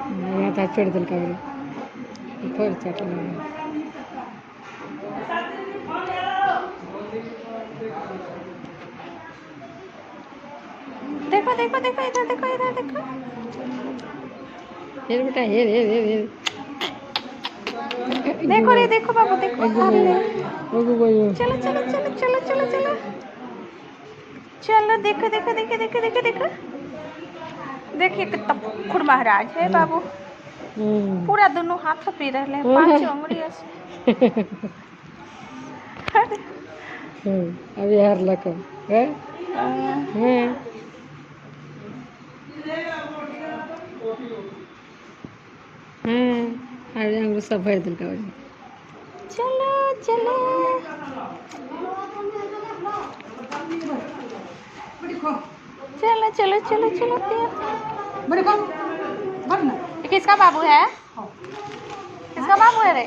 यहाँ था छोड़ दिल का फिर चट देखो देखो देखो, इधर देखो, इधर देखो। हेर बेटा हेर हेर हेर हेर देखो रे, देखो बाबू, देखो। चलो चलो चलो चलो चलो चलो चलो चलो, देखो देखो देखो देखो देखो देखो। देखिए कितना खुर महाराज है बाबू। पूरा दोनों हाथ पी रहे हैं, 5 उंगली से। अभी हार लक है अरे हम सब भर दिल का चलो चलो चलो चलो चलो चलो। ये किसका बाबू है? किसका बाबू है रे?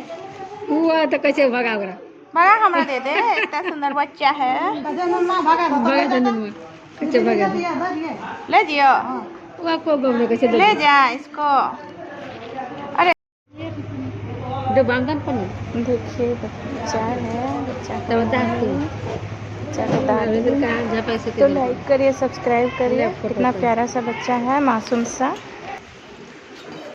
हुआ तो कैसे भगा ओकरा भगा, हमरा दे दे, इतना सुंदर बच्चा है। भगा जन्म कैसे भगा ले जियो, वो आपको गम कैसे ले जा इसको। अरे जो बांधन पर देखिए बच्चा है, बच्चा तो बता तो लाइक करिए, सब्सक्राइब करिए। कितना प्यारा सा बच्चा है, मासूम सा।